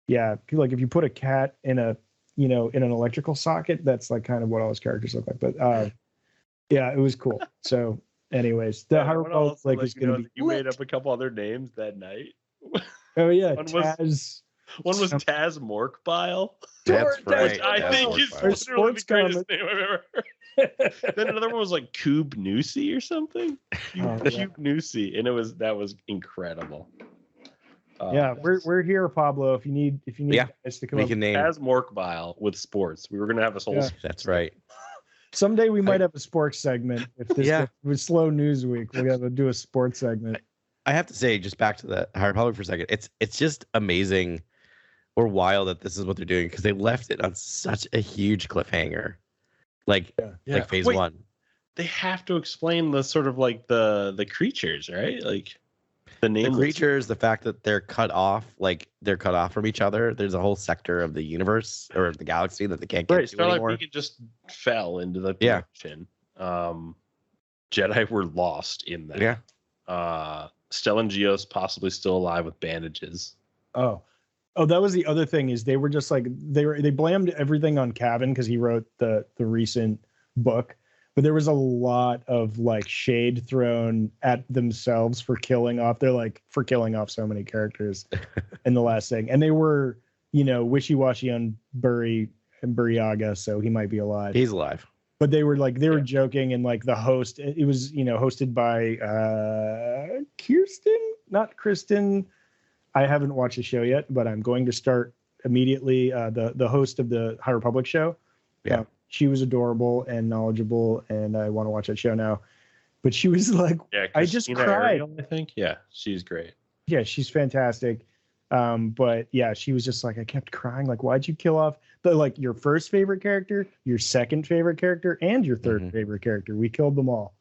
S5: like if you put a cat in a in an electrical socket. That's like kind of what all his characters look like. But yeah, it was cool. So, anyways, the High Republic is going to be.
S6: You made up a couple other names that night.
S5: Oh yeah,
S6: One
S5: Taz.
S6: One was Taz Morkbile.
S3: That's right.
S6: Which I think is
S5: Our
S6: literally the
S5: sports
S6: greatest name I've ever heard. Then another one was like Cube Nusi or something. Cube Nusi, and that was incredible.
S5: Yeah, we're here, Pablo. If you need guys to come
S3: we
S5: up.
S3: can name.
S6: Taz Morkbile with sports. We were gonna have this whole.
S5: Yeah.
S3: That's right.
S5: Someday we might have a sports segment. If this was slow news week, we got to do a sports segment.
S3: I have to say, just back to the High Republic for a second, it's just amazing or wild that this is what they're doing, because they left it on such a huge cliffhanger, like phase 1.
S6: They have to explain the sort of like the creatures, right? Like the
S3: creatures, the fact that they're cut off from each other. There's a whole sector of the universe or the galaxy that they can't get to anymore.
S6: Like we just fell into the ocean. Jedi were lost in that.
S3: Yeah.
S6: Stellan Gios possibly still alive with bandages.
S5: Oh, that was the other thing, is they were just like they blamed everything on Cavan because he wrote the recent book, but there was a lot of like shade thrown at themselves for killing off so many characters in the last thing, and they were wishy-washy on Burryaga, so he might be alive.
S3: He's alive.
S5: But they were joking, and like the host, it was hosted by Kristen. I haven't watched the show yet, but I'm going to start immediately. The host of the High Republic show.
S3: Yeah,
S5: she was adorable and knowledgeable, and I want to watch that show now. But she was like, I just cried.
S6: Ariel, I think. Yeah, she's great.
S5: Yeah, she's fantastic. But yeah, she was just like, I kept crying. Like, why'd you kill off your first favorite character, your second favorite character, and your third favorite character? We killed them all.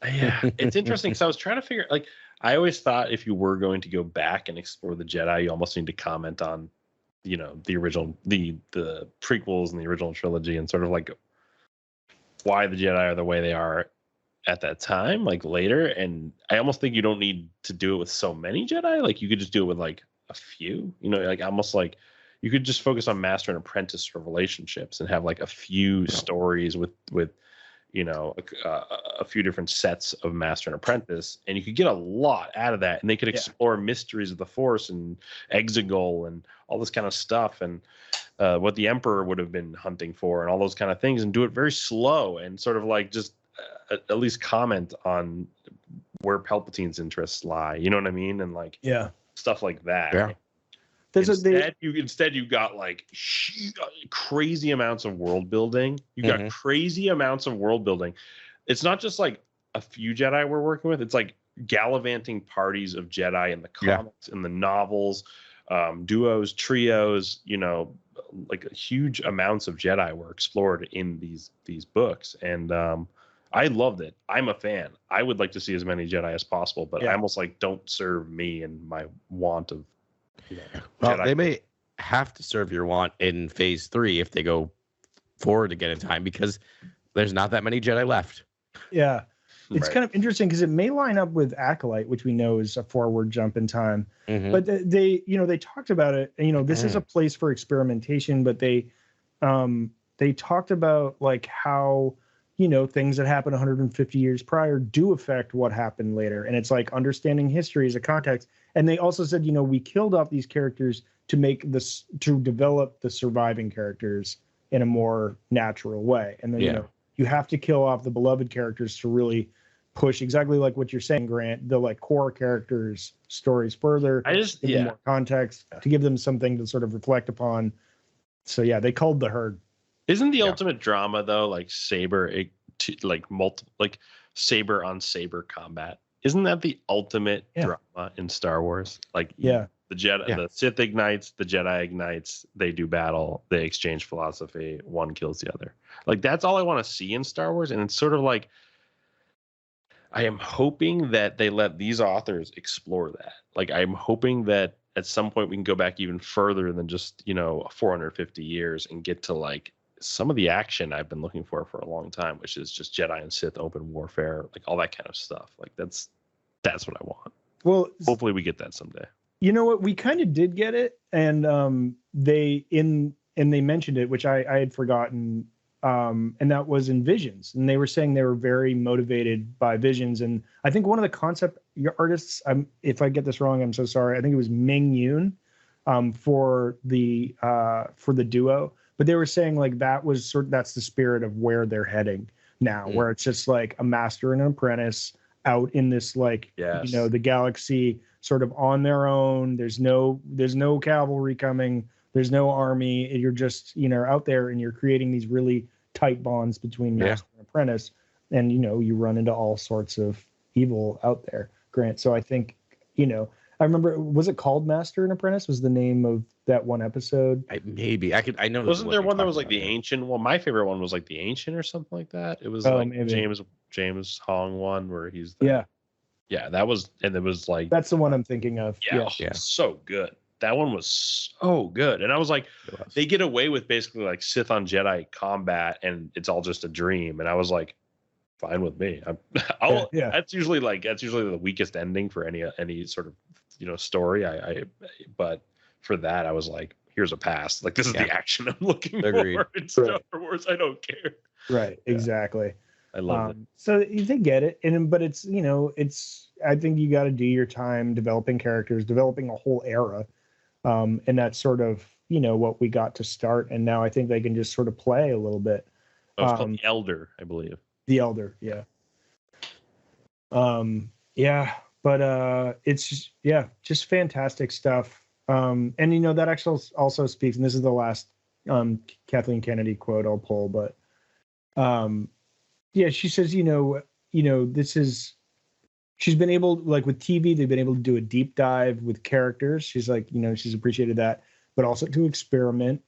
S6: Yeah, it's interesting. So I was trying to figure, I always thought if you were going to go back and explore the Jedi, you almost need to comment on, the original, the prequels and the original trilogy, and sort of like why the Jedi are the way they are at that time, like later. And I almost think you don't need to do it with so many Jedi. Like you could just do it with like a few, almost like you could just focus on master and apprentice relationships and have like a few stories with a few different sets of master and apprentice, and you could get a lot out of that, and they could explore mysteries of the Force and Exegol and all this kind of stuff, and what the Emperor would have been hunting for and all those kind of things, and do it very slow and sort of like just at least comment on where Palpatine's interests lie, you know what I mean, and like stuff like that.
S3: Yeah.
S6: Instead, you got like crazy amounts of world building. You got crazy amounts of world building. It's not just like a few Jedi we're working with. It's like gallivanting parties of Jedi in the comics, in the novels, duos, trios. Like huge amounts of Jedi were explored in these books, and I loved it. I'm a fan. I would like to see as many Jedi as possible, but I almost like don't serve me and my want of.
S3: Well, they may have to serve your want in phase 3 if they go forward again in time, because there's not that many Jedi left.
S5: Yeah. It's kind of interesting because it may line up with Acolyte, which we know is a forward jump in time. But they talked about it. This is a place for experimentation, but they talked about like how, things that happened 150 years prior do affect what happened later. And it's like understanding history as a context. And they also said, we killed off these characters to develop the surviving characters in a more natural way. And then, you have to kill off the beloved characters to really push exactly like what you're saying, Grant, the like core characters stories further, give them more context, to give them something to sort of reflect upon. So yeah, they culled the herd.
S6: Isn't the ultimate drama though, like saber on saber combat? Isn't that the ultimate drama in Star Wars? Like the Jedi, the Sith ignites, the Jedi ignites, they do battle, they exchange philosophy, one kills the other. Like that's all I want to see in Star Wars. And it's sort of like, I am hoping that they let these authors explore that. Like I'm hoping that at some point we can go back even further than just, 450 years and get to like some of the action I've been looking for a long time, which is just Jedi and Sith open warfare, like all that kind of stuff. Like that's what I want. Well, hopefully we get that someday.
S5: You know what? We kind of did get it. And they in and they mentioned it, which I had forgotten, and that was in Visions, and they were saying they were very motivated by Visions, and I think one of the concept artists, if I get this wrong, I'm so sorry, I think it was Ming Yoon, for the duo, but they were saying like that's the spirit of where they're heading now, where it's just like a master and an apprentice out in this like the galaxy sort of on their own. There's no cavalry coming, there's no army, you're just out there and you're creating these really tight bonds between master and apprentice, and you run into all sorts of evil out there, Grant. So I think I remember, was it called Master and Apprentice? Was the name of that one episode?
S3: I know.
S6: Wasn't there one that was like the Ancient? Well, my favorite one was like the Ancient or something like that. It was like maybe. James Hong one where he's that was, and it was like
S5: that's the one I'm thinking of.
S6: So good. That one was so good, and I was like, they get away with basically like Sith on Jedi combat, and it's all just a dream, and I was like, fine with me. That's usually the weakest ending for any sort of story. But for that, I was like, here's a pass. Like, this is the action I'm looking for in Star Wars. I don't care.
S5: Right. Exactly.
S6: I love it.
S5: So they get it, but it's I think you got to do your time developing characters, developing a whole era, and that's sort of what we got to start. And now I think they can just sort of play a little bit.
S6: It's called The Elder, I believe.
S5: The Elder, yeah. But it's just fantastic stuff. And that actually also speaks, and this is the last Kathleen Kennedy quote I'll pull, but she says, this is, she's been able, like with TV, they've been able to do a deep dive with characters. She's like, she's appreciated that, but also to experiment.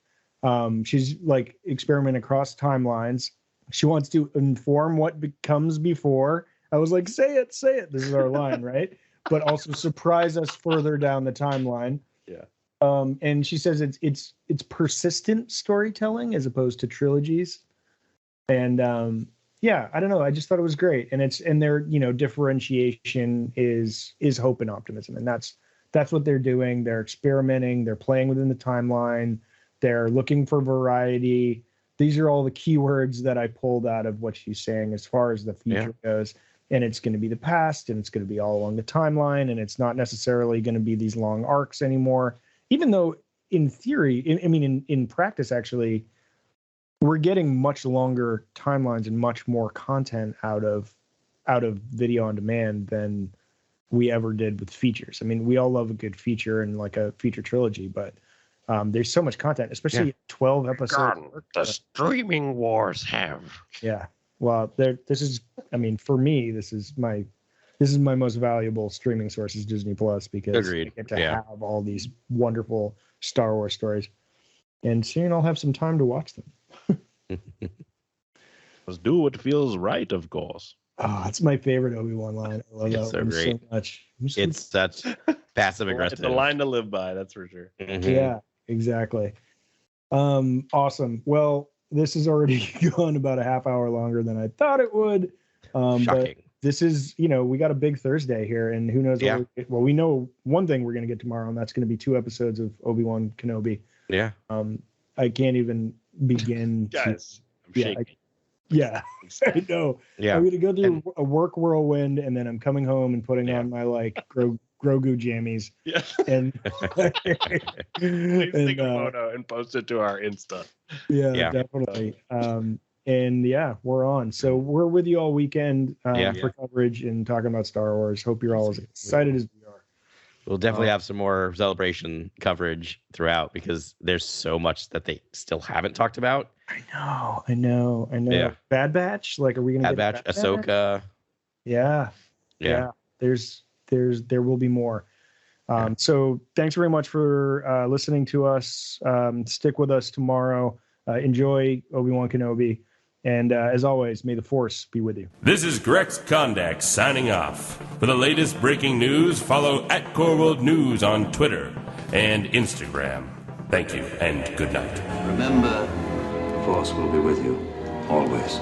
S5: She's like experiment across timelines. She wants to inform what comes before. I was like, say it. This is our line, right? But also surprise us further down the timeline.
S6: Yeah.
S5: And she says it's persistent storytelling as opposed to trilogies. And I don't know. I just thought it was great. And their differentiation is hope and optimism, and that's what they're doing. They're experimenting. They're playing within the timeline. They're looking for variety. These are all the keywords that I pulled out of what she's saying as far as the future goes. And it's going to be the past, and it's going to be all along the timeline, and it's not necessarily going to be these long arcs anymore. Even though in theory, in practice, actually, we're getting much longer timelines and much more content out of video on demand than we ever did with features. I mean, we all love a good feature and like a feature trilogy, but there's so much content, especially 12 episodes.
S4: The streaming wars have.
S5: Yeah. Well, for me, this is my most valuable streaming source is Disney Plus, because I get to have all these wonderful Star Wars stories, and soon I'll have some time to watch them.
S6: Let's do what feels right, of course.
S5: Oh, it's my favorite Obi-Wan line. I love that
S3: so
S5: one
S3: great.
S5: so much.
S3: It's such passive aggressive.
S6: It's a line to live by, that's for sure.
S3: Mm-hmm.
S5: Yeah, exactly. Awesome. Well, this has already gone about a half hour longer than I thought it would.
S3: Shocking.
S5: But this is, we got a big Thursday here, and who knows what we know one thing we're going to get tomorrow, and that's going to be 2 episodes of Obi-Wan Kenobi.
S3: Yeah.
S5: I can't even begin.
S6: Guys, I'm shaking.
S5: I know. Yeah. I'm going to go through a work whirlwind, and then I'm coming home and putting on my Grogu jammies. Yeah. And
S6: please take a photo and post it to our Insta.
S5: Yeah. Definitely. We're on. So we're with you all weekend for coverage and talking about Star Wars. Hope you're all as excited as we are.
S3: We'll definitely have some more celebration coverage throughout, because there's so much that they still haven't talked about.
S5: I know. Yeah. Bad Batch. Like, are we going to get
S3: Bad Batch? Ahsoka.
S5: Yeah. There will be more. So thanks very much for listening to us. Stick with us tomorrow. Enjoy Obi-Wan Kenobi. And as always, may the Force be with you.
S7: This is Grex Kondak signing off. For the latest breaking news, follow @CoreWorldNews on Twitter and Instagram. Thank you and good night.
S8: Remember, the Force will be with you always.